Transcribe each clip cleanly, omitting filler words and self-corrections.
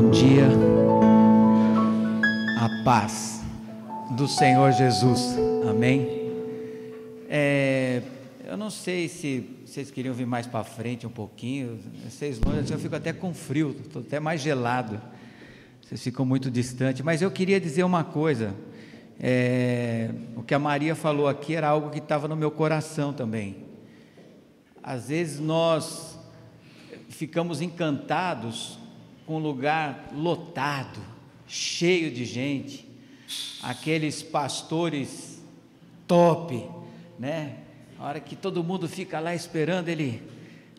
Bom dia, a paz do Senhor Jesus, amém? Eu não sei se vocês queriam vir mais para frente um pouquinho, vocês longe, eu fico até com frio, estou até mais gelado, vocês ficam muito distantes, mas eu queria dizer uma coisa, o que a Maria falou aqui era algo que estava no meu coração também. Às vezes nós ficamos encantados com um lugar lotado, cheio de gente, aqueles pastores top, né? A hora que todo mundo fica lá esperando,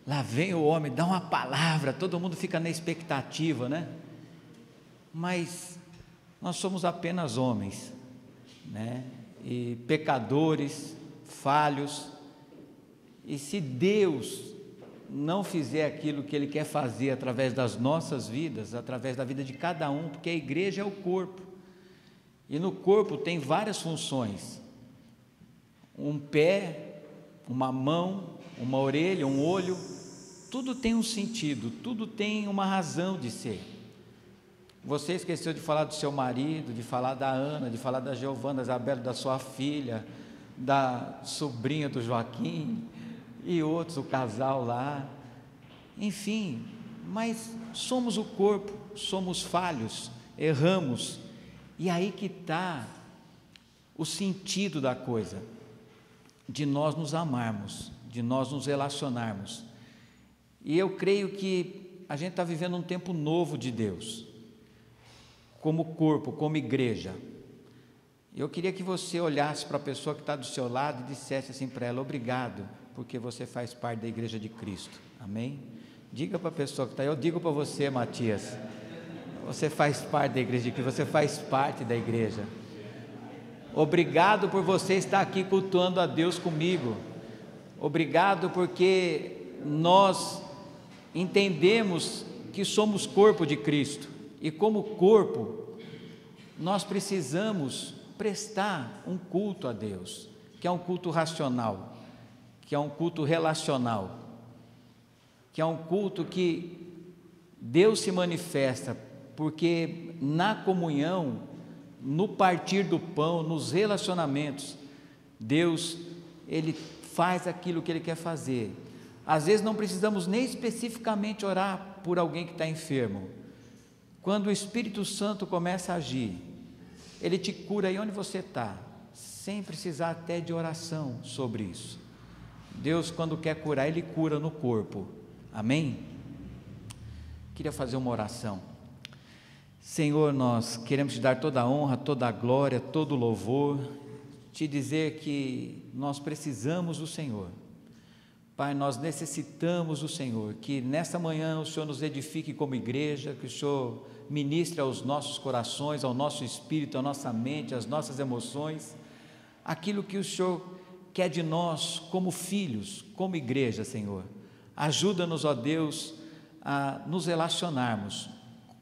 lá vem o homem, dá uma palavra, todo mundo fica na expectativa, né? Mas nós somos apenas homens, né? E pecadores, falhos, e se Deus não fizer aquilo que Ele quer fazer através das nossas vidas, através da vida de cada um, porque a igreja é o corpo, e no corpo tem várias funções, um pé, uma mão, uma orelha, um olho, tudo tem um sentido, tudo tem uma razão de ser. Você esqueceu de falar do seu marido, de falar da Ana, de falar da Giovana, da Isabela, da sua filha, da sobrinha do Joaquim, e outros, o casal lá, enfim, mas somos o corpo, somos falhos, erramos, e aí que está o sentido da coisa, de nós nos amarmos, de nós nos relacionarmos, e eu creio que a gente está vivendo um tempo novo de Deus, como corpo, como igreja. Eu queria que você olhasse para a pessoa que está do seu lado e dissesse assim para ela: obrigado, porque você faz parte da igreja de Cristo, amém? Diga para a pessoa que está aí, eu digo para você, Matias, você faz parte da igreja de Cristo, você faz parte da igreja. Obrigado por você estar aqui cultuando a Deus comigo, obrigado porque nós entendemos que somos corpo de Cristo, e como corpo, nós precisamos prestar um culto a Deus, que é um culto racional, que é um culto relacional, que é um culto que Deus se manifesta, porque na comunhão, no partir do pão, nos relacionamentos, Deus, Ele faz aquilo que Ele quer fazer. Às vezes não precisamos nem especificamente orar por alguém que está enfermo. Quando o Espírito Santo começa a agir, Ele te cura aí onde você está, sem precisar até de oração sobre isso. Deus, quando quer curar, Ele cura no corpo, amém? Queria fazer uma oração. Senhor, nós queremos te dar toda a honra, toda a glória, todo o louvor, te dizer que nós precisamos do Senhor. Pai, nós necessitamos do Senhor, que nesta manhã o Senhor nos edifique como igreja, que o Senhor ministre aos nossos corações, ao nosso espírito, à nossa mente, às nossas emoções, aquilo que o Senhor quer de nós como filhos, como igreja, Senhor. Ajuda-nos, ó Deus, a nos relacionarmos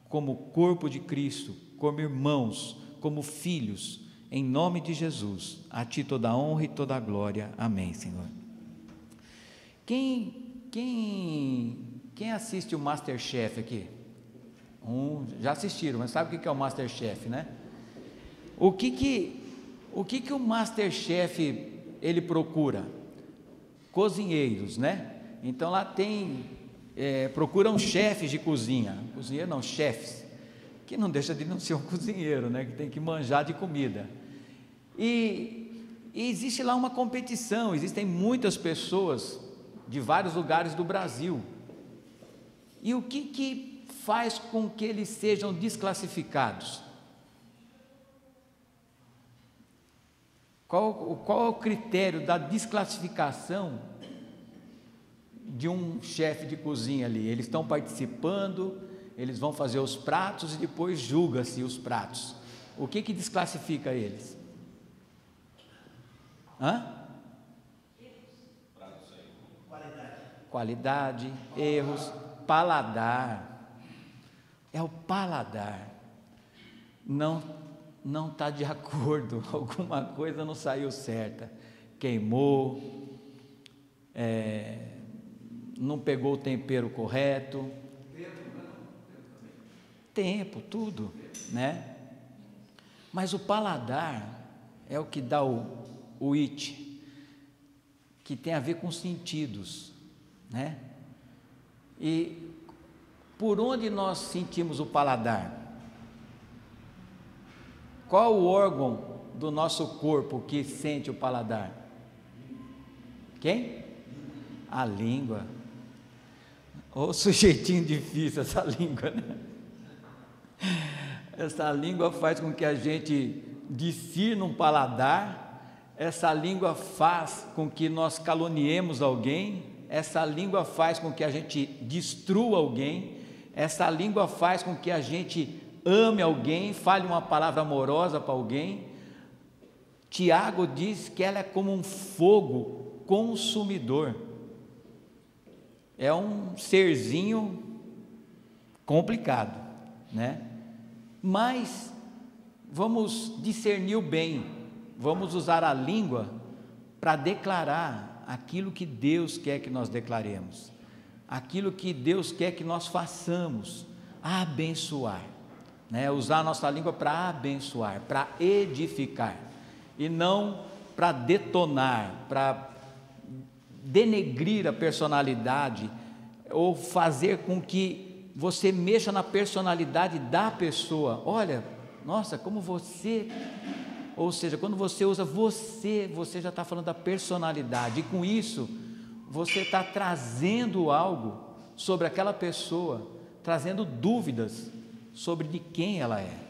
como corpo de Cristo, como irmãos, como filhos, em nome de Jesus. A Ti toda a honra e toda a glória. Amém, Senhor. Quem assiste o MasterChef aqui? Já assistiram, mas sabe o que é o MasterChef, né? O que o MasterChef ele procura? Cozinheiros, né? Então lá procuram chefes de cozinha, cozinheiro não, chefes, que não deixa de não ser um cozinheiro, né? Que tem que manjar de comida, e existe lá uma competição, existem muitas pessoas de vários lugares do Brasil, e o que faz com que eles sejam desclassificados? Qual é o critério da desclassificação de um chefe de cozinha ali? Eles estão participando, eles vão fazer os pratos e depois julga-se os pratos. O que desclassifica eles? Qualidade, erros, paladar. É o paladar. Não está de acordo, alguma coisa não saiu certa, queimou, não pegou o tempero correto, tempo, tudo, né? Mas o paladar é o que dá o it, que tem a ver com sentidos, né? E por onde nós sentimos o paladar? Qual o órgão do nosso corpo que sente o paladar? Quem? A língua. Ô sujeitinho difícil essa língua, né? Essa língua faz com que a gente discirna um paladar, essa língua faz com que nós caluniemos alguém, essa língua faz com que a gente destrua alguém, essa língua faz com que a gente ame alguém, fale uma palavra amorosa para alguém. Tiago diz que ela é como um fogo consumidor, é um serzinho complicado, né? Mas vamos discernir o bem, vamos usar a língua para declarar aquilo que Deus quer que nós declaremos, aquilo que Deus quer que nós façamos, abençoar, né? Usar a nossa língua para abençoar, para edificar, e não para detonar, para denegrir a personalidade, ou fazer com que você mexa na personalidade da pessoa. Olha, nossa, como você, ou seja, quando você usa você já está falando da personalidade, e com isso, você está trazendo algo sobre aquela pessoa, trazendo dúvidas sobre de quem ela é.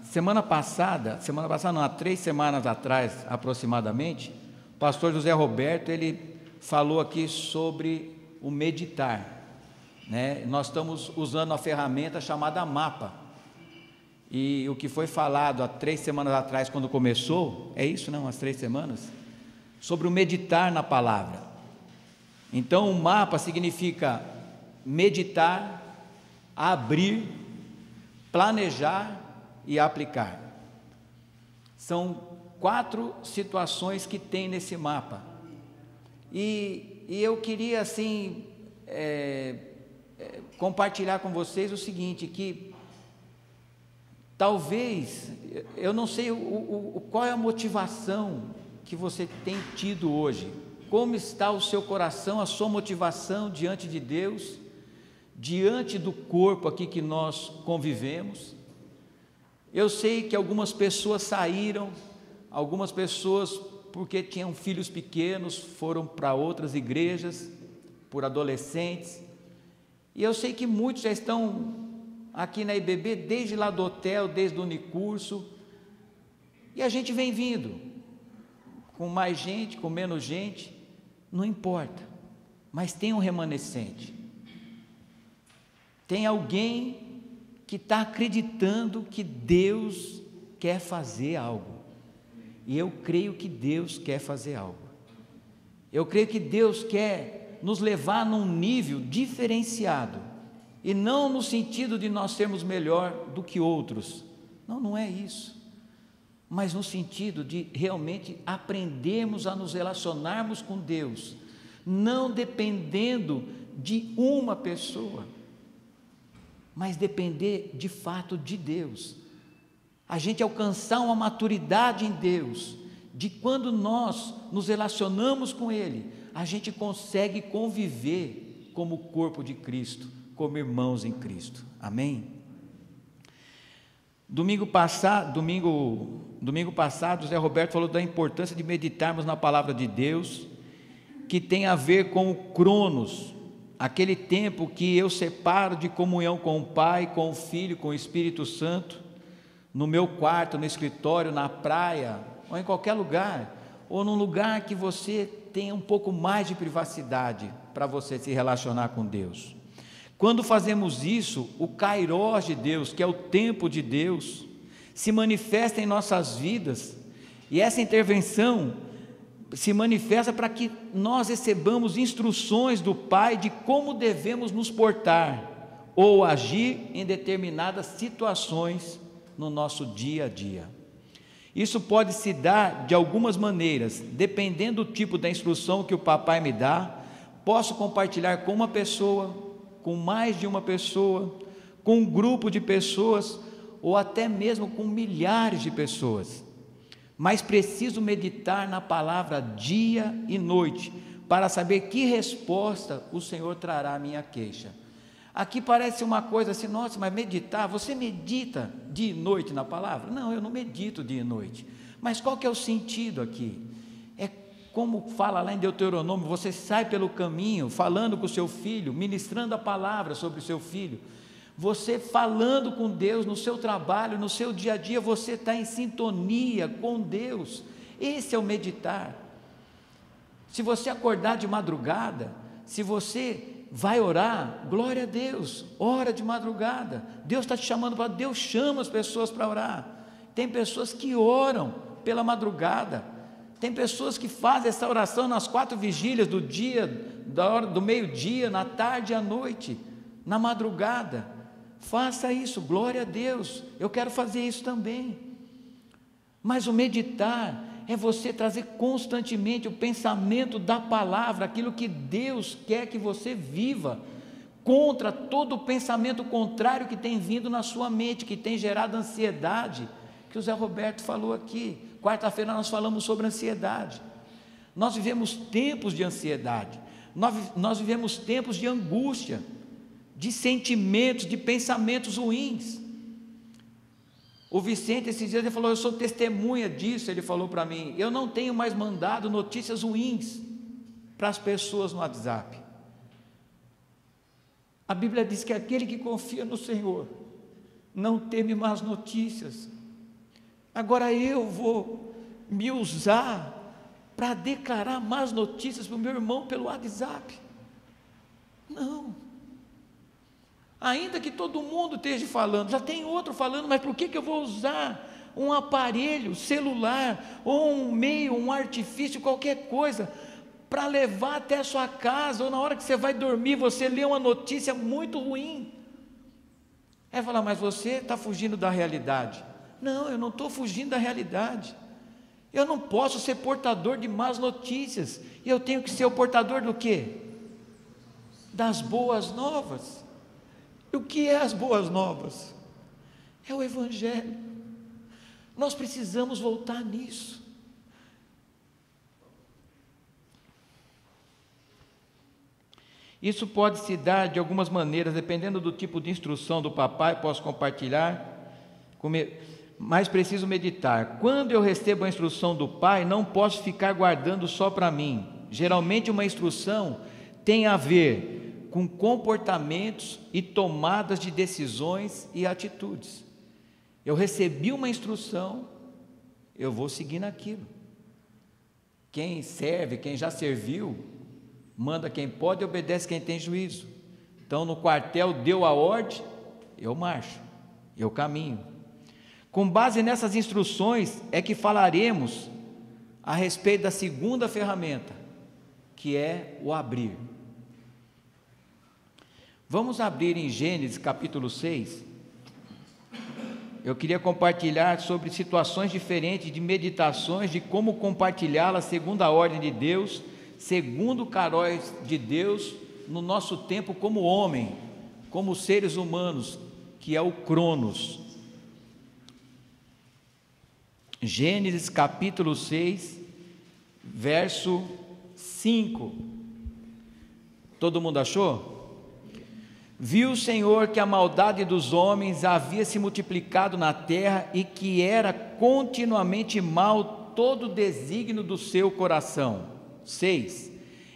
Semana passada não, há 3 semanas atrás aproximadamente, o pastor José Roberto, ele falou aqui sobre o meditar, né? Nós estamos usando uma ferramenta chamada Mapa, e o que foi falado há 3 semanas atrás, quando começou, é isso, não? Umas 3 semanas, sobre o meditar na palavra. Então o mapa significa meditar, abrir, planejar e aplicar. São 4 situações que tem nesse mapa, e eu queria assim compartilhar com vocês o seguinte, que talvez, eu não sei qual é a motivação que você tem tido hoje, como está o seu coração, a sua motivação diante de Deus, diante do corpo aqui que nós convivemos. Eu sei que algumas pessoas saíram, algumas pessoas, porque tinham filhos pequenos, foram para outras igrejas, por adolescentes, e eu sei que muitos já estão aqui na IBB, desde lá do hotel, desde o Unicurso, e a gente vem vindo, com mais gente, com menos gente, não importa, mas tem um remanescente, tem alguém que está acreditando que Deus quer fazer algo, e eu creio que Deus quer fazer algo, eu creio que Deus quer nos levar num nível diferenciado, e não no sentido de nós sermos melhor do que outros, não é isso, mas no sentido de realmente aprendermos a nos relacionarmos com Deus, não dependendo de uma pessoa, mas depender de fato de Deus, a gente alcançar uma maturidade em Deus, de quando nós nos relacionamos com Ele, a gente consegue conviver como corpo de Cristo, como irmãos em Cristo, amém? Domingo passado, José Roberto falou da importância de meditarmos na palavra de Deus, que tem a ver com o Cronos, aquele tempo que eu separo de comunhão com o Pai, com o Filho, com o Espírito Santo, no meu quarto, no escritório, na praia, ou em qualquer lugar, ou num lugar que você tenha um pouco mais de privacidade, para você se relacionar com Deus. Quando fazemos isso, o Kairos de Deus, que é o tempo de Deus, se manifesta em nossas vidas, e essa intervenção se manifesta para que nós recebamos instruções do Pai de como devemos nos portar, ou agir em determinadas situações no nosso dia a dia. Isso pode se dar de algumas maneiras, dependendo do tipo da instrução que o papai me dá. Posso compartilhar com uma pessoa, com mais de uma pessoa, com um grupo de pessoas, ou até mesmo com milhares de pessoas. Mas preciso meditar na palavra dia e noite, para saber que resposta o Senhor trará à minha queixa. Aqui parece uma coisa assim, nossa, mas meditar, você medita dia e noite na palavra? Não, eu não medito dia e noite. Mas qual que é o sentido aqui? É como fala lá em Deuteronômio, você sai pelo caminho, falando com o seu filho, ministrando a palavra sobre o seu filho. Você falando com Deus no seu trabalho, no seu dia a dia, você está em sintonia com Deus. Esse é o meditar. Se você acordar de madrugada, se você vai orar, glória a Deus, ora de madrugada. Deus está te chamando para, Deus chama as pessoas para orar. Tem pessoas que oram pela madrugada. Tem pessoas que fazem essa oração nas 4 vigílias do dia, da hora do meio-dia, na tarde e à noite, na madrugada. Faça isso, glória a Deus, eu quero fazer isso também. Mas o meditar é você trazer constantemente o pensamento da palavra, aquilo que Deus quer que você viva, contra todo o pensamento contrário que tem vindo na sua mente, que tem gerado ansiedade, que o Zé Roberto falou aqui. Quarta-feira nós falamos sobre ansiedade. Nós vivemos tempos de ansiedade, nós vivemos tempos de angústia, de sentimentos, de pensamentos ruins. O Vicente, esses dias, ele falou, eu sou testemunha disso, ele falou para mim, eu não tenho mais mandado notícias ruins para as pessoas no WhatsApp. A Bíblia diz que aquele que confia no Senhor não teme más notícias. Agora eu vou me usar para declarar más notícias para o meu irmão pelo WhatsApp? Não. Ainda que todo mundo esteja falando, já tem outro falando, mas por que eu vou usar um aparelho celular, ou um meio, um artifício, qualquer coisa, para levar até a sua casa, ou na hora que você vai dormir, você lê uma notícia muito ruim? É falar, mas você está fugindo da realidade. Não, eu não estou fugindo da realidade. Eu não posso ser portador de más notícias, eu tenho que ser o portador do quê? Das boas novas. E o que é as boas novas? É o Evangelho. Nós precisamos voltar nisso. Isso pode se dar de algumas maneiras, dependendo do tipo de instrução do papai, posso compartilhar, mas preciso meditar. Quando eu recebo a instrução do pai, não posso ficar guardando só para mim. Geralmente uma instrução tem a ver com comportamentos e tomadas de decisões e atitudes. Eu recebi uma instrução, eu vou seguir naquilo. Quem serve, quem já serviu, manda quem pode e obedece quem tem juízo. Então no quartel deu a ordem, eu marcho, eu caminho. Com base nessas instruções é que falaremos a respeito da segunda ferramenta, que é o abrir. Vamos abrir em Gênesis capítulo 6. Eu queria compartilhar sobre situações diferentes de meditações, de como compartilhá-las segundo a ordem de Deus, segundo o caróis de Deus, no nosso tempo como homem, como seres humanos, que é o Cronos. Gênesis capítulo 6, verso 5. Todo mundo achou? Viu o Senhor que a maldade dos homens havia se multiplicado na terra e que era continuamente mal todo o desígnio do seu coração. 6.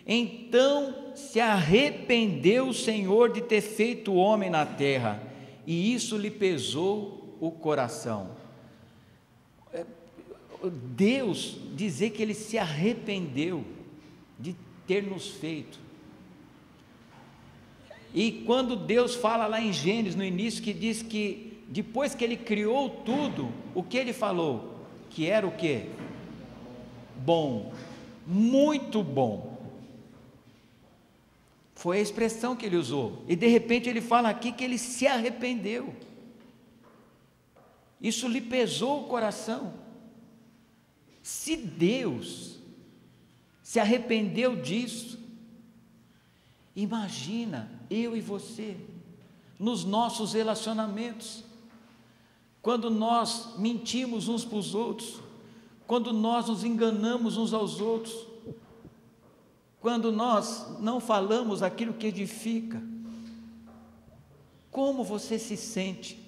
Então se arrependeu o Senhor de ter feito o homem na terra, e isso lhe pesou o coração. Deus dizer que Ele se arrependeu de ter nos feito. E quando Deus fala lá em Gênesis, no início, que diz que depois que Ele criou tudo, o que Ele falou? Que era o quê? Bom, muito bom. Foi a expressão que Ele usou. E de repente Ele fala aqui que Ele se arrependeu. Isso lhe pesou o coração. Se Deus se arrependeu disso, Imagina eu e você, nos nossos relacionamentos, quando nós mentimos uns para os outros, quando nós nos enganamos uns aos outros, quando nós não falamos aquilo que edifica. Como você se sente?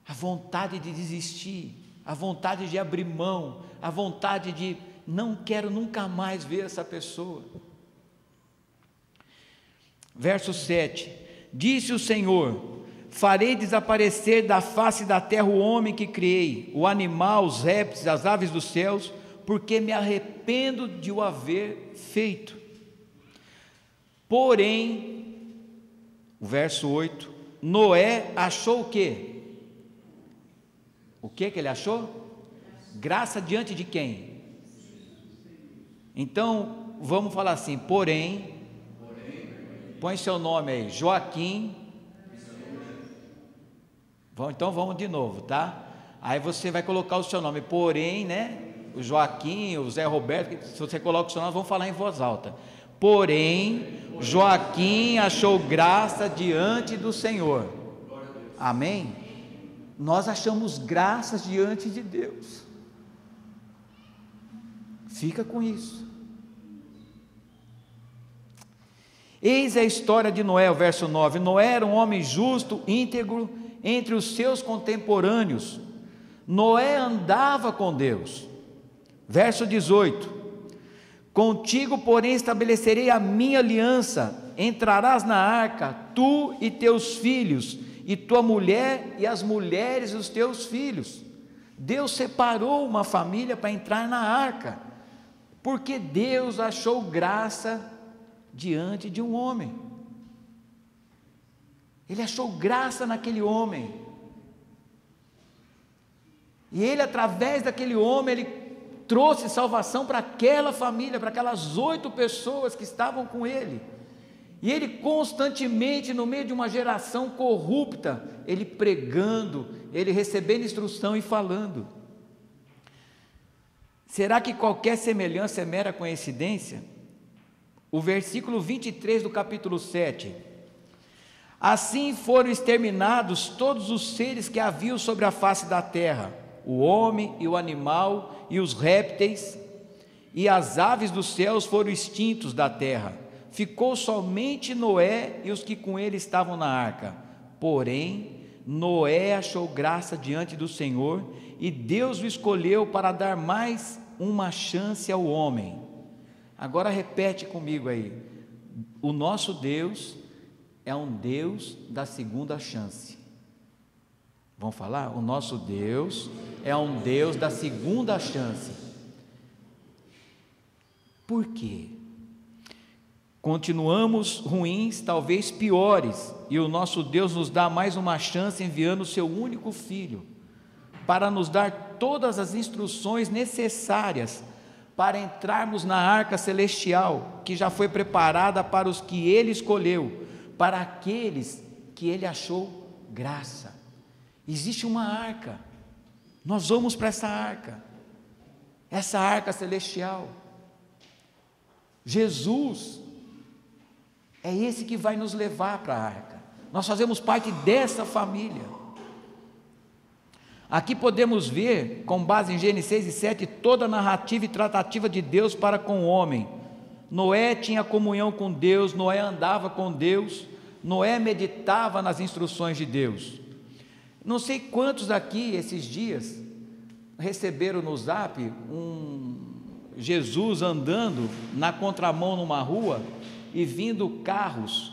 A vontade de desistir, a vontade de abrir mão, a vontade de não quero nunca mais ver essa pessoa. Verso 7: disse o Senhor: farei desaparecer da face da terra o homem que criei, o animal, os répteis, as aves dos céus, porque me arrependo de o haver feito. Porém, o verso 8, Noé achou o quê? O que ele achou? Graça diante de quem? Então, vamos falar assim, porém, põe seu nome aí, Joaquim. Então vamos de novo, tá? Aí você vai colocar o seu nome, porém, né? O Joaquim, o Zé Roberto, se você coloca o seu nome, vamos falar em voz alta. Porém, Joaquim achou graça diante do Senhor. Amém? Nós achamos graças diante de Deus. Fica com isso. Eis a história de Noé, o verso 9. Noé era um homem justo, íntegro, entre os seus contemporâneos. Noé andava com Deus. Verso 18: contigo, porém, estabelecerei a minha aliança, entrarás na arca, tu e teus filhos, e tua mulher e as mulheres dos teus filhos. Deus separou uma família para entrar na arca, porque Deus achou graça diante de um homem. Ele achou graça naquele homem, e ele, através daquele homem, ele trouxe salvação para aquela família, para aquelas 8 pessoas que estavam com ele. E ele constantemente, no meio de uma geração corrupta, ele pregando, ele recebendo instrução e falando. Será que qualquer semelhança é mera coincidência? O versículo 23 do capítulo 7: assim foram exterminados todos os seres que haviam sobre a face da terra, o homem e o animal e os répteis, e as aves dos céus foram extintos da terra. Ficou somente Noé e os que com ele estavam na arca. Porém, Noé achou graça diante do Senhor, e Deus o escolheu para dar mais uma chance ao homem. Agora repete comigo aí: o nosso Deus é um Deus da segunda chance. Vamos falar? O nosso Deus é um Deus da segunda chance. Por quê? Continuamos ruins, talvez piores, e o nosso Deus nos dá mais uma chance, enviando o seu único Filho, para nos dar todas as instruções necessárias para entrarmos na arca celestial, que já foi preparada para os que Ele escolheu, para aqueles que Ele achou graça. Existe uma arca, nós vamos para essa arca celestial. Jesus é esse que vai nos levar para a arca. Nós fazemos parte dessa família. Aqui podemos ver, com base em Gênesis 6 e 7, toda a narrativa e tratativa de Deus para com o homem. Noé tinha comunhão com Deus, Noé andava com Deus, Noé meditava nas instruções de Deus. Não sei quantos aqui esses dias receberam no zap Jesus andando na contramão numa rua e vindo carros,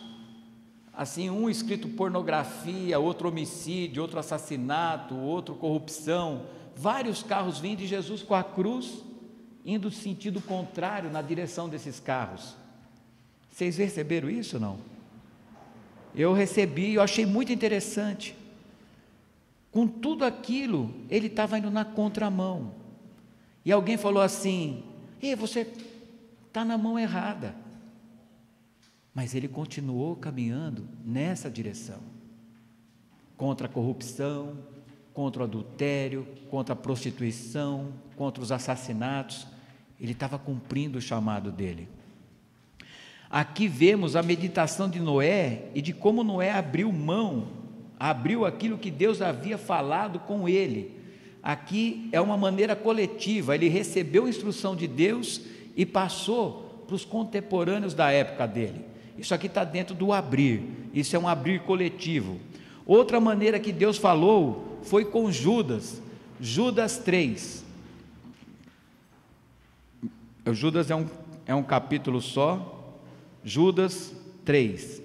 assim, um escrito pornografia, outro homicídio, outro assassinato, outro corrupção, vários carros vindo, e Jesus com a cruz, indo no sentido contrário, na direção desses carros. Vocês receberam isso ou não? Eu recebi, eu achei muito interessante. Com tudo aquilo, ele estava indo na contramão, e alguém falou assim: ei, você está na mão errada. Mas ele continuou caminhando nessa direção, contra a corrupção, contra o adultério, contra a prostituição, contra os assassinatos. Ele estava cumprindo o chamado dele. Aqui vemos a meditação de Noé e de como Noé abriu aquilo que Deus havia falado com ele. Aqui é uma maneira coletiva, ele recebeu a instrução de Deus e passou para os contemporâneos da época dele. Isso aqui está dentro do abrir, isso é um abrir coletivo. Outra maneira que Deus falou foi com Judas, Judas 3. Judas é um capítulo só, Judas 3.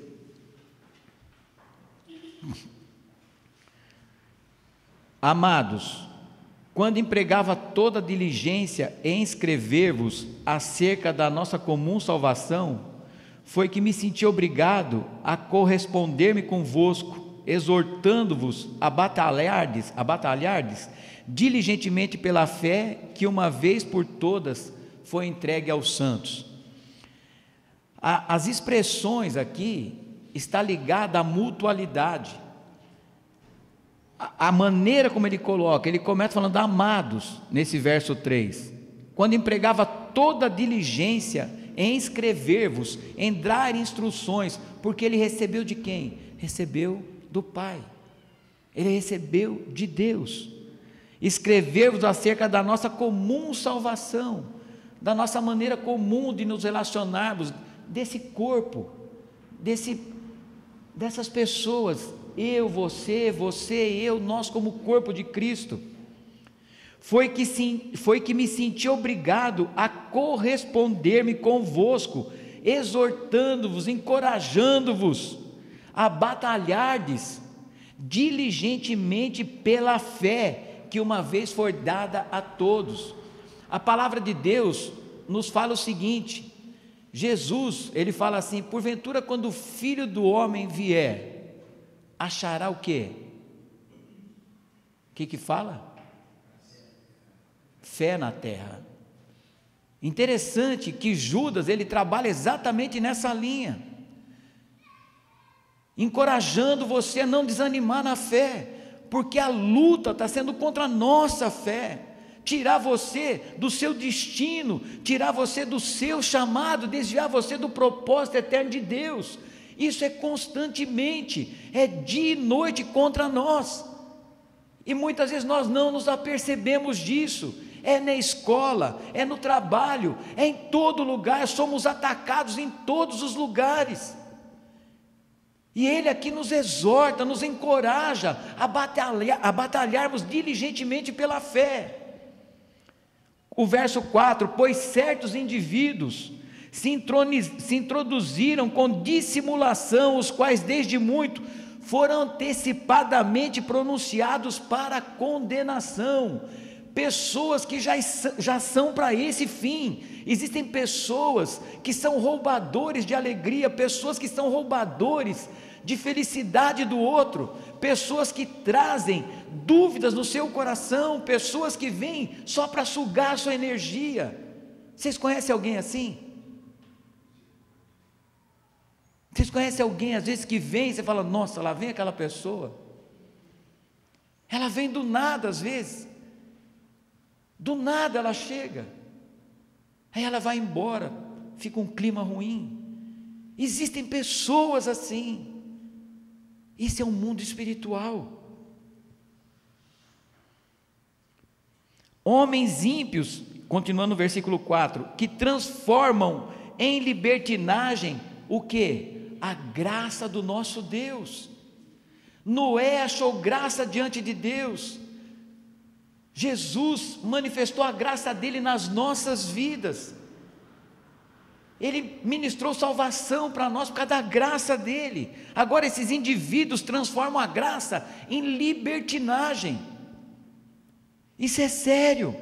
Amados, quando empregava toda diligência em escrever-vos acerca da nossa comum salvação, foi que me senti obrigado a corresponder-me convosco, exortando-vos a batalhardes diligentemente pela fé que uma vez por todas foi entregue aos santos. As expressões aqui está ligada à mutualidade. A maneira como ele coloca, ele começa falando amados, nesse verso 3, quando empregava toda a diligência em escrever-vos, em dar instruções, porque ele recebeu de quem? Recebeu do Pai, ele recebeu de Deus, escrever-vos acerca da nossa comum salvação, da nossa maneira comum de nos relacionarmos, desse corpo, dessas pessoas, eu, você, eu, nós como corpo de Cristo. Foi que me senti obrigado a corresponder-me convosco, exortando-vos, encorajando-vos a batalhardes diligentemente pela fé que uma vez foi dada a todos. A palavra de Deus nos fala o seguinte: Jesus, ele fala assim: porventura quando o Filho do Homem vier, achará o quê? O que fala? Fé na terra. Interessante que Judas, ele trabalha exatamente nessa linha, encorajando você a não desanimar na fé, porque a luta está sendo contra a nossa fé, tirar você do seu destino, tirar você do seu chamado, desviar você do propósito eterno de Deus. Isso é constantemente, é dia e noite contra nós, e muitas vezes nós não nos apercebemos disso. É na escola, é no trabalho, é em todo lugar, somos atacados em todos os lugares, e Ele aqui nos exorta, nos encoraja a batalharmos diligentemente pela fé. O verso 4, pois certos indivíduos se introduziram com dissimulação, os quais desde muito foram antecipadamente pronunciados para condenação. Pessoas que já são para esse fim. Existem pessoas que são roubadores de alegria, pessoas que são roubadores de felicidade do outro, pessoas que trazem dúvidas no seu coração, pessoas que vêm só para sugar a sua energia. Vocês conhecem alguém assim? Vocês conhecem alguém às vezes que vem e você fala: nossa, lá vem aquela pessoa. Ela vem do nada às vezes, do nada ela chega, aí ela vai embora, fica um clima ruim. Existem pessoas assim. Isso é um mundo espiritual. Homens ímpios, continuando no versículo 4, que transformam em libertinagem o que? A graça do nosso Deus. Noé achou graça diante de Deus. Jesus manifestou a graça dele nas nossas vidas. Ele ministrou salvação para nós por causa da graça dele. Agora esses indivíduos transformam a graça em libertinagem. Isso é sério.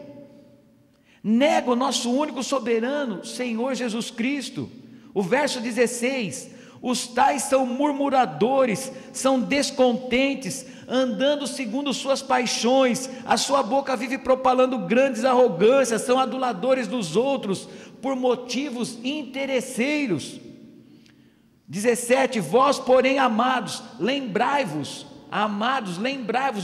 Nega o nosso único soberano, Senhor Jesus Cristo. O verso 16: os tais são murmuradores, são descontentes, andando segundo suas paixões, a sua boca vive propalando grandes arrogâncias, são aduladores dos outros, por motivos interesseiros. 17: vós porém amados, lembrai-vos,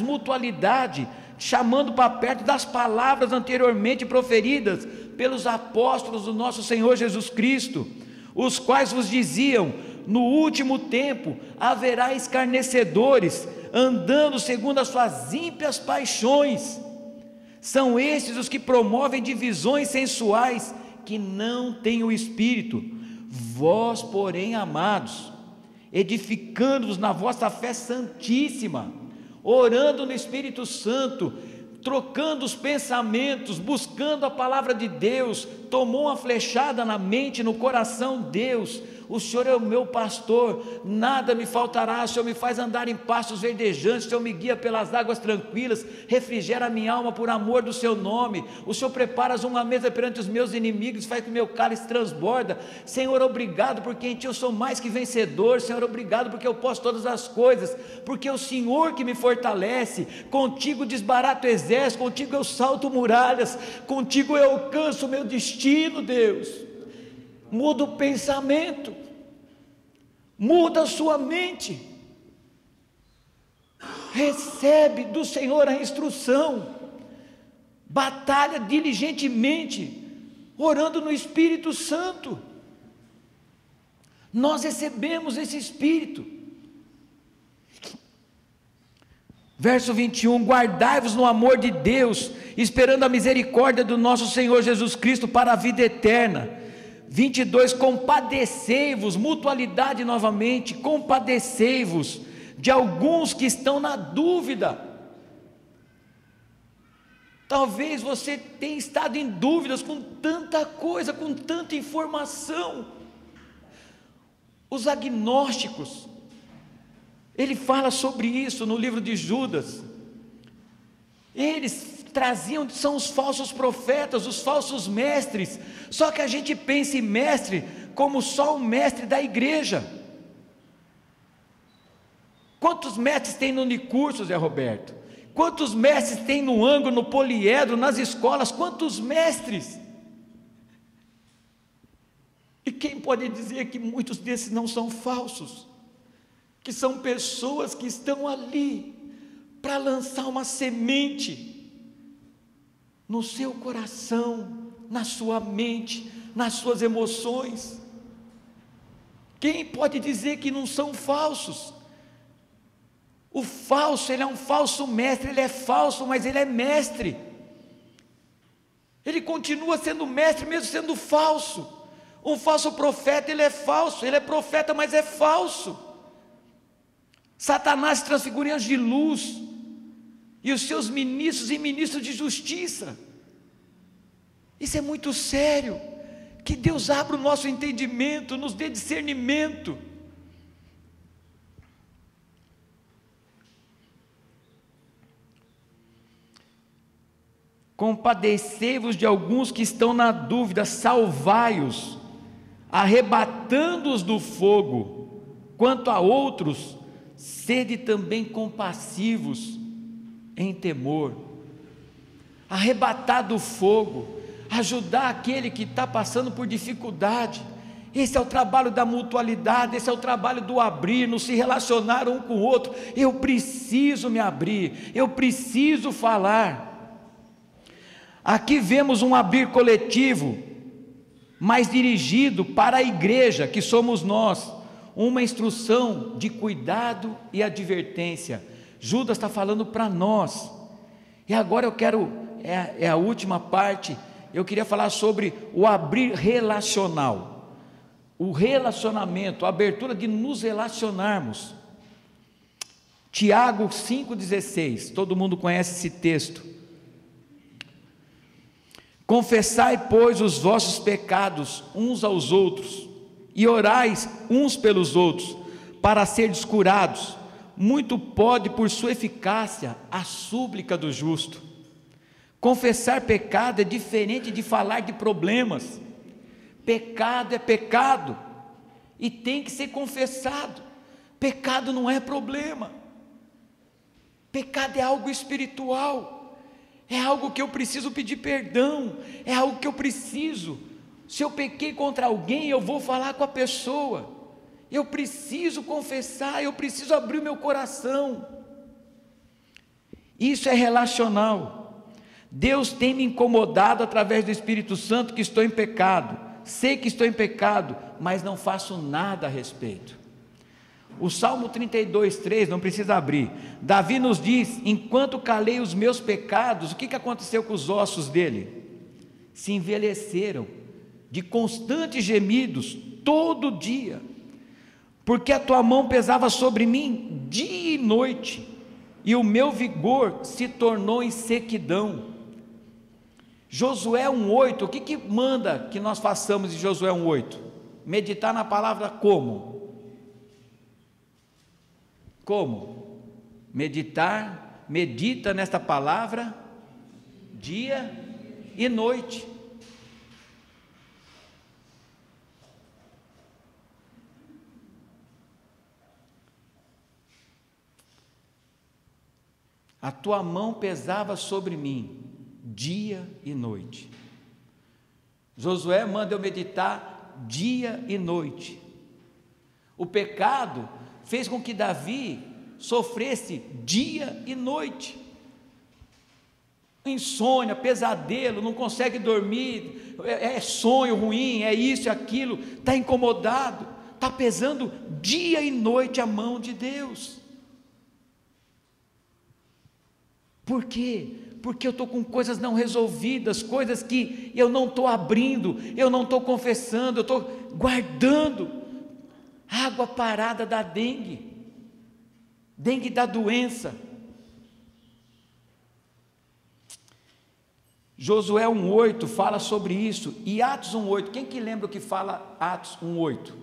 mutualidade, chamando para perto das palavras anteriormente proferidas pelos apóstolos do nosso Senhor Jesus Cristo, os quais vos diziam: no último tempo haverá escarnecedores, andando segundo as suas ímpias paixões. São estes os que promovem divisões sensuais, que não têm o Espírito. Vós, porém, amados, edificando-vos na vossa fé santíssima, orando no Espírito Santo, trocando os pensamentos, buscando a palavra de Deus, tomou uma flechada na mente, no coração. Deus, o Senhor é o meu pastor, nada me faltará, o Senhor me faz andar em pastos verdejantes, o Senhor me guia pelas águas tranquilas, refrigera a minha alma por amor do seu nome, o Senhor prepara uma mesa perante os meus inimigos, faz com que o meu cálice transborda. Senhor, obrigado, porque em Ti eu sou mais que vencedor. Senhor, obrigado, porque eu posso todas as coisas, porque é o Senhor que me fortalece. Contigo desbarato exército, contigo eu salto muralhas, contigo eu alcanço o meu destino. Deus, muda o pensamento, muda a sua mente, recebe do Senhor a instrução, batalha diligentemente, orando no Espírito Santo. Nós recebemos esse Espírito. Verso 21, guardai-vos no amor de Deus, esperando a misericórdia do nosso Senhor Jesus Cristo para a vida eterna. 22, compadecei-vos, mutualidade novamente, compadecei-vos de alguns que estão na dúvida. Talvez você tenha estado em dúvidas com tanta coisa, com tanta informação. Os agnósticos, ele fala sobre isso no livro de Judas. Eles traziam, são os falsos profetas, os falsos mestres. Só que a gente pensa em mestre como só o mestre da igreja. Quantos mestres tem no Unicurso, Zé Roberto? Quantos mestres tem no ângulo, no poliedro, nas escolas? Quantos mestres? E quem pode dizer que muitos desses não são falsos? Que são pessoas que estão ali para lançar uma semente no seu coração, na sua mente, nas suas emoções. Quem pode dizer que não são falsos? O falso, ele é um falso mestre, ele é falso, mas ele é mestre. Ele continua sendo mestre mesmo sendo falso. Um falso profeta, ele é falso, ele é profeta, mas é falso. Satanás se transfigura em anjo de luz, e os seus ministros em ministros de justiça. Isso é muito sério. Que Deus abra o nosso entendimento, nos dê discernimento. Compadecei-vos de alguns que estão na dúvida, salvai-os, arrebatando-os do fogo. Quanto a outros, sede também compassivos em temor. Arrebatar do fogo, ajudar aquele que está passando por dificuldade. Esse é o trabalho da mutualidade, esse é o trabalho do abrir, não se relacionar um com o outro. Eu preciso me abrir, eu preciso falar. Aqui vemos um abrir coletivo, mas dirigido para a igreja, que somos nós, uma instrução de cuidado e advertência. Judas está falando para nós. E agora eu quero, é a última parte, eu queria falar sobre o abrir relacional, o relacionamento, a abertura de nos relacionarmos. Tiago 5,16, todo mundo conhece esse texto. Confessai, pois, os vossos pecados uns aos outros, e orais uns pelos outros, para serdes curados. Muito pode, por sua eficácia, a súplica do justo. Confessar pecado é diferente de falar de problemas. Pecado é pecado, e tem que ser confessado. Pecado não é problema. Pecado é algo espiritual, é algo que eu preciso pedir perdão, é algo que eu preciso. Se eu pequei contra alguém, eu vou falar com a pessoa, eu preciso confessar, eu preciso abrir o meu coração. Isso é relacional. Deus tem me incomodado através do Espírito Santo que estou em pecado, sei que estou em pecado, mas não faço nada a respeito. O Salmo 32:3, não precisa abrir, Davi nos diz: enquanto calei os meus pecados, o que aconteceu com os ossos dele? Se envelheceram de constantes gemidos todo dia, porque a tua mão pesava sobre mim dia e noite, e o meu vigor se tornou em sequidão. Josué 1:8, o que manda que nós façamos em Josué 1:8? Meditar na palavra como? Como? Medita nesta palavra dia e noite. A tua mão pesava sobre mim dia e noite. Josué manda eu meditar dia e noite. O pecado fez com que Davi sofresse dia e noite, insônia, pesadelo, não consegue dormir, é sonho ruim, é isso e aquilo, está incomodado, está pesando dia e noite a mão de Deus. Por quê? Porque eu estou com coisas não resolvidas, coisas que eu não estou abrindo, eu não estou confessando, eu estou guardando. Água parada da dengue da doença. Josué 1:8 fala sobre isso, e Atos 1:8, quem que lembra o que fala Atos 1:8?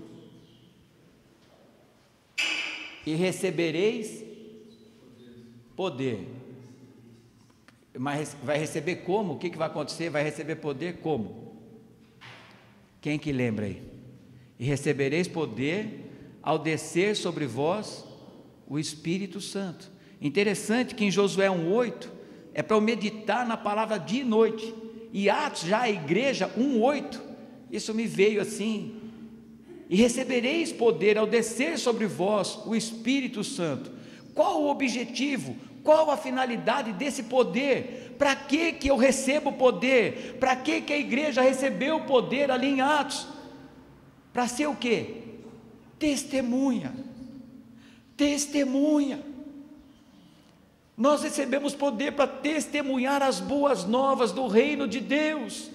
E recebereis poder. Mas vai receber como? O que vai acontecer? Vai receber poder como? Quem que lembra aí? E recebereis poder ao descer sobre vós o Espírito Santo. Interessante que em Josué 1:8 é para eu meditar na palavra dia e noite, e Atos, já a igreja 1:8, isso me veio assim: e recebereis poder ao descer sobre vós o Espírito Santo. Qual o objetivo? Qual a finalidade desse poder? Para que eu recebo poder? Para que a igreja recebeu o poder ali em Atos? Para ser o quê? Testemunha. Testemunha. Nós recebemos poder para testemunhar as boas novas do reino de Deus.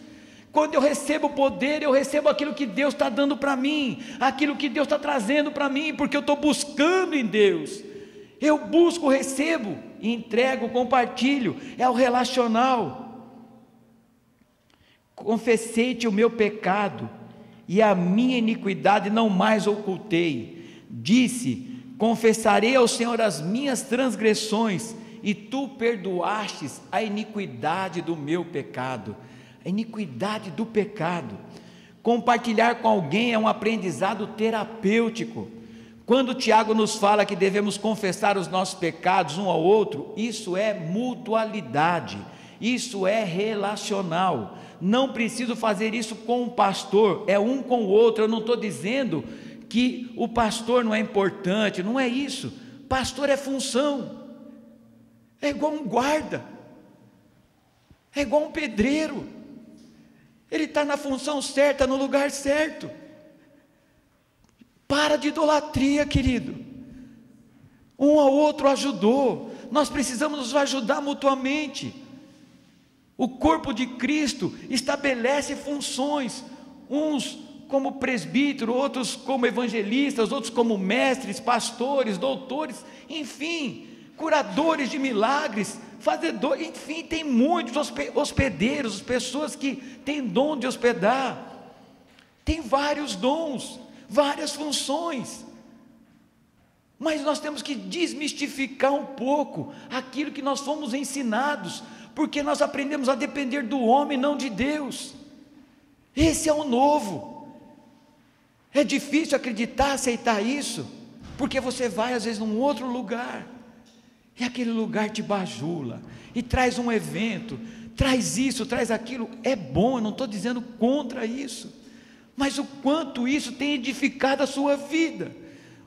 Quando eu recebo poder, eu recebo aquilo que Deus está dando para mim, aquilo que Deus está trazendo para mim, porque eu estou buscando em Deus. Eu busco, recebo, entrego, compartilho, é o relacional. Confessei-te o meu pecado, e a minha iniquidade não mais ocultei. Disse: confessarei ao Senhor as minhas transgressões, e tu perdoastes a iniquidade do meu pecado. A iniquidade do pecado. Compartilhar com alguém é um aprendizado terapêutico. Quando Tiago nos fala que devemos confessar os nossos pecados um ao outro, isso é mutualidade, isso é relacional. Não preciso fazer isso com o pastor, é um com o outro. Eu não estou dizendo que o pastor não é importante, não é isso. Pastor é função, é igual um guarda, é igual um pedreiro, ele está na função certa, no lugar certo. Para de idolatria, querido. Um ao outro ajudou, nós precisamos nos ajudar mutuamente. O corpo de Cristo estabelece funções, uns como presbítero, outros como evangelistas, outros como mestres, pastores, doutores, enfim, curadores de milagres, fazedores, enfim, tem muitos hospedeiros, pessoas que têm dom de hospedar, tem vários dons, várias funções, mas nós temos que desmistificar um pouco aquilo que nós fomos ensinados, porque nós aprendemos a depender do homem, não de Deus. Esse é o novo. É difícil acreditar, aceitar isso, porque você vai às vezes num outro lugar, e aquele lugar te bajula, e traz um evento, traz isso, traz aquilo. É bom, eu não estou dizendo contra isso, mas o quanto isso tem edificado a sua vida,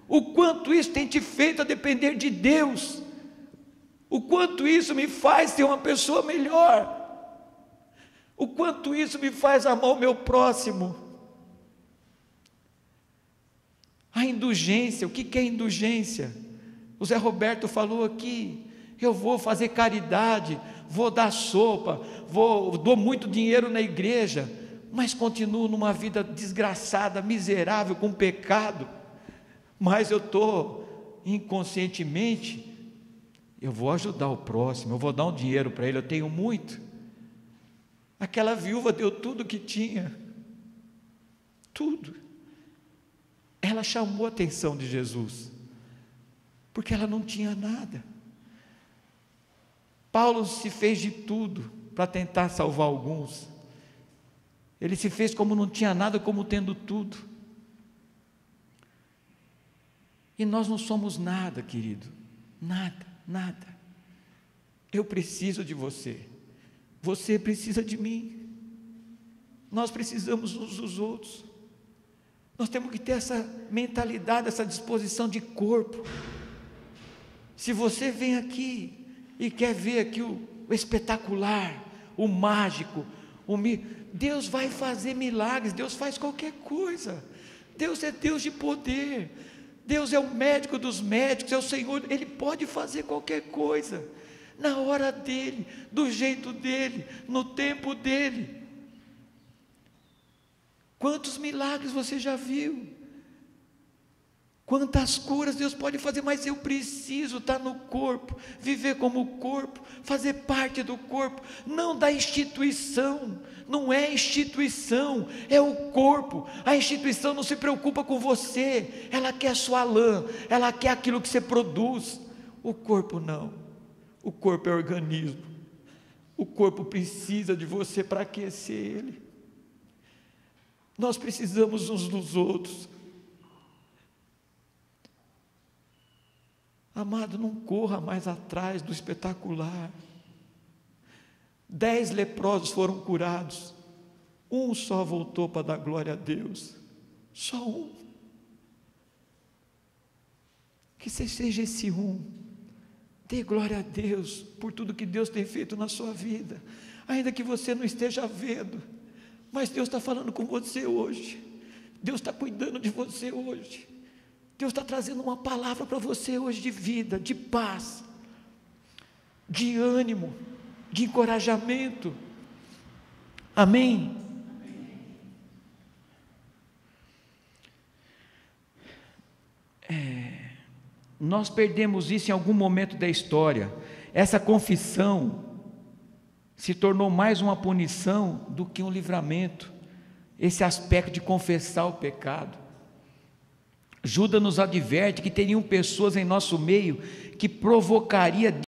o quanto isso tem te feito a depender de Deus, o quanto isso me faz ser uma pessoa melhor, o quanto isso me faz amar o meu próximo. A indulgência, o que é indulgência? O Zé Roberto falou aqui, eu vou fazer caridade, vou dar sopa, dou muito dinheiro na igreja, mas continuo numa vida desgraçada, miserável, com pecado, mas eu estou inconscientemente, eu vou ajudar o próximo, eu vou dar um dinheiro para ele, eu tenho muito. Aquela viúva deu tudo que tinha, tudo. Ela chamou a atenção de Jesus, porque ela não tinha nada. Paulo se fez de tudo para tentar salvar alguns. Ele se fez como não tinha nada, como tendo tudo. E nós não somos nada, querido, nada, nada. Eu preciso de você, você precisa de mim, nós precisamos uns dos outros. Nós temos que ter essa mentalidade, essa disposição de corpo. Se você vem aqui e quer ver aqui o espetacular, o mágico, Deus vai fazer milagres, Deus faz qualquer coisa. Deus é Deus de poder, Deus é o médico dos médicos, é o Senhor, Ele pode fazer qualquer coisa, na hora dEle, do jeito dEle, no tempo dEle. Quantos milagres você já viu? Quantas curas Deus pode fazer, mas eu preciso estar no corpo, viver como corpo, fazer parte do corpo, não da instituição. Não é instituição, é o corpo. A instituição não se preocupa com você, ela quer a sua lã, ela quer aquilo que você produz. O corpo não, o corpo é organismo, o corpo precisa de você para aquecer ele. Nós precisamos uns dos outros. Amado, não corra mais atrás do espetacular. 10 leprosos foram curados, um só voltou para dar glória a Deus, só um. Que você seja esse um, dê glória a Deus por tudo que Deus tem feito na sua vida, ainda que você não esteja vendo, mas Deus está falando com você hoje, Deus está cuidando de você hoje, Deus está trazendo uma palavra para você hoje de vida, de paz, de ânimo, de encorajamento. Amém? Nós perdemos isso em algum momento da história. Essa confissão se tornou mais uma punição do que um livramento. Esse aspecto de confessar o pecado. Judas nos adverte que teriam pessoas em nosso meio que provocaria